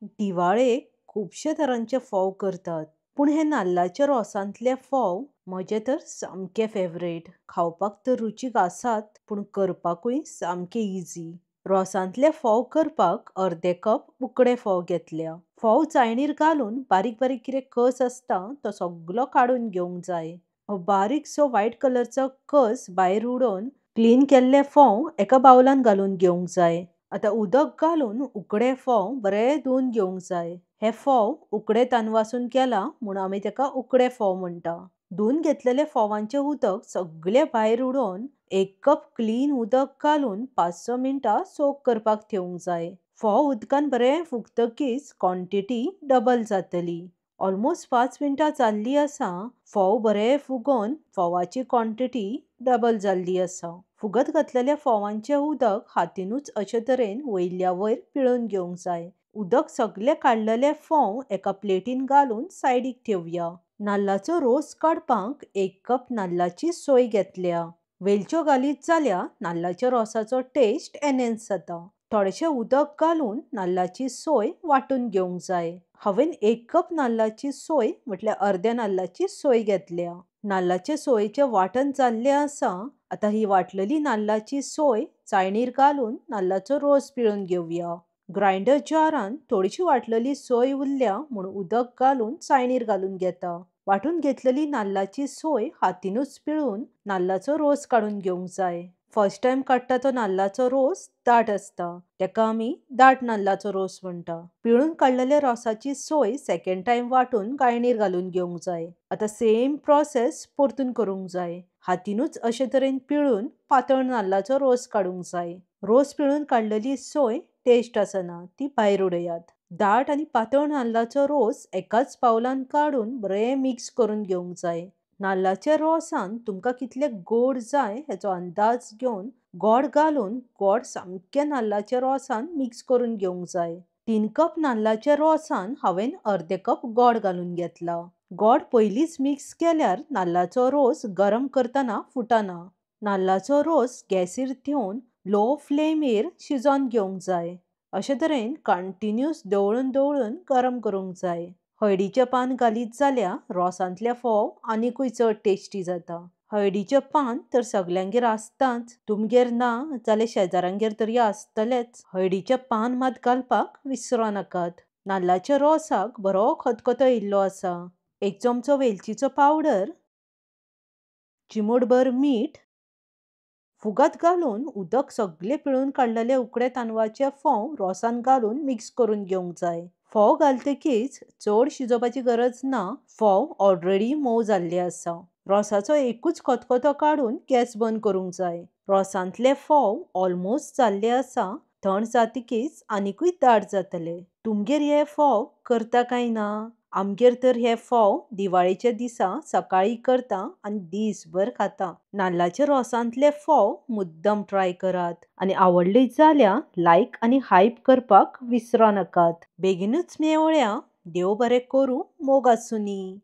दिवाळेक खुबशे तरांचे फोव करतात. पूण हे नाल्लाच्या रोसांतले फोव म्हजे तर सामके फेवरेट. खावपाक तर रुचीक आसात, पूण करपाकूय सामके इजी. रोसांतले फोव करपाक अर्दे कप उकडे फोव घेतल्या. फोव चाळणीर घालून बारीक बारीक कितें कस आसता तो सगळो काडून घेवंक जाय. हो बारीकसो व्हायट कलरचो कस भायर उडोवन क्लीन केल्ले फोव एका बाउलान घालून घेवंक जाय. आता उदक घालून उकडे फोव बरे धुवन घेवंक जाय. हे फोव उकडे तांदवासून केला म्हूण आमी तेका उकडे फोव म्हणटा. धुवन घेतलेले फोवांचे उदक सगळे भायर उडोवन एक कप क्लीन उदक घालून 5-6 मिनटां सोक करपाक ठेवंक जाय. फोव उदकान बरे फुगतकीच क्वॉन्टिटी डबल जातली. ऑलमोस्ट 5 मिनटां जाल्ली आसा. फोव बरे फुगोवन फोवाची क्वॉन्टिटी डबल जाल्ली आसा. फुगत घातलेल्या फोवांचे उदक हातीनूच अशे तरेन वयल्या वयर पिळून घेवंक जाय. उदक सगळे काडलेले फोव एका प्लेटीन घालून सायडीक ठेवया. नाल्लाचो रोस काडपाक 1 कप नाल्लाची सोय घेतल्या. वेलच्यो घालीत जाल्यार नाल्लाच्या रोसाचो टेस्ट एनहान्स जाता. थोडेशें उदक घालून नाल्लाची सोय वाटून घेवंक जाय. हांवें 1 कप नाल्लाची सोय म्हटल्यार अर्द्या नाल्लाची सोय घेतल्या. नाल्लाचे सोयेचे वाटण जाल्ले आसा. आता ही वाटलेली नाल्लाची सोय चाळणीर घालून नाल्लाचो रोस पिळून घेवया. ग्राइंडर जारान थोडीशी वाटलेली सोय उरल्या म्हूण उदक घालून चाळणीर घालून घेता. वाटून घेतलेली नाल्लाची सोय हातीनूच पिळून नाल्लाचो रोस काडून घेवंक जाय. फर्स्ट टाइम काडटा तो नाल्लाचो रोस दाट आसता, तेका आमी दाट नाल्लाचो रोस म्हणटा. पिळून काडलेल्या रोसाची सोय सेकंड टाइम वाटून गाळणीर घालून घेवंक जाय. आता सेम प्रोसेस परतून करूंक जाय. हातीनूच अशे तरेन पिळून पातळ नाल्लाचो रोस काडूंक जाय. रोस पिळून काडलेली सोय टेस्ट आसना, ती भायर उडयात. दाट आनी पातळ नाल्लाचो रोस एकाच बाउलान काडून बरे मिक्स करून घेवंक जाय. नाल्लाच्या रोसान तुमकां कितले गोड जाय हेचो अंदाज घेवन गोड घालून गोड सामके नाल्लाच्या रोसान मिक्स करून घेवंक जाय. 3 कप नाल्लाच्या रोसान हांवें अर्दे कप गोड घालून घेतला. गोड पयलींच मिक्स केल्यार नाल्लाचो रोस गरम करतना फुटना. नाल्लाचो रोस गॅसीर ठेवून लो फ्लेमीर शिजोवन घेवंक जाय. अशे तरेन कंटिन्यूअस दवळून दवळून गरम करूंक जाय. हळदीचें पान घालीत जाल्यार रोसांतले फोव आनीकूय चड टेस्टी जाता. हळदीचें पान तर सगल्यांगेर आसताच. तुमगेर ना जाल्यार शेजाऱ्यांगेर तरी आसतलेच. हळदीचें पान मात घालपाक विसरो नाकात. नाल्लाच्या रोसाक बरो खतखतो येयल्लो आसा. 1 चमचो वेलचीचो पावडर, चिमूटभर मीठ, फुगत घालून उदक सगळे पिळून काडलेले उकडे तांदवाचे फोव रोसान घालून मिक्स करून घेवंक जाय. फोव घालतकीच चड शिजोवपाची गरज ना. फोव ऑलरेडी मोव जाल्ले आसा. रोसाचो एकूच खतखतो काडून गॅस बंद करूंक जाय. रोसांतले फोव ऑलमोस्ट जाल्ले आसा. थंड जातकीच आनीकूय दाट जातले. तुमगेर हे फोव करता काय ना? आमगेर तर हे फोव दिवाळेच्या दिसा सकाळी करता आनी दीसभर खाता. नाल्लाच्या रोसांतले फोव मुद्दम ट्राय करात आनी आवडले जाल्यार लायक आनी हायप करपाक विसरो नाकात. बेगीनूच मेवळ्या. देव बरें करूं. मोग आसूनी.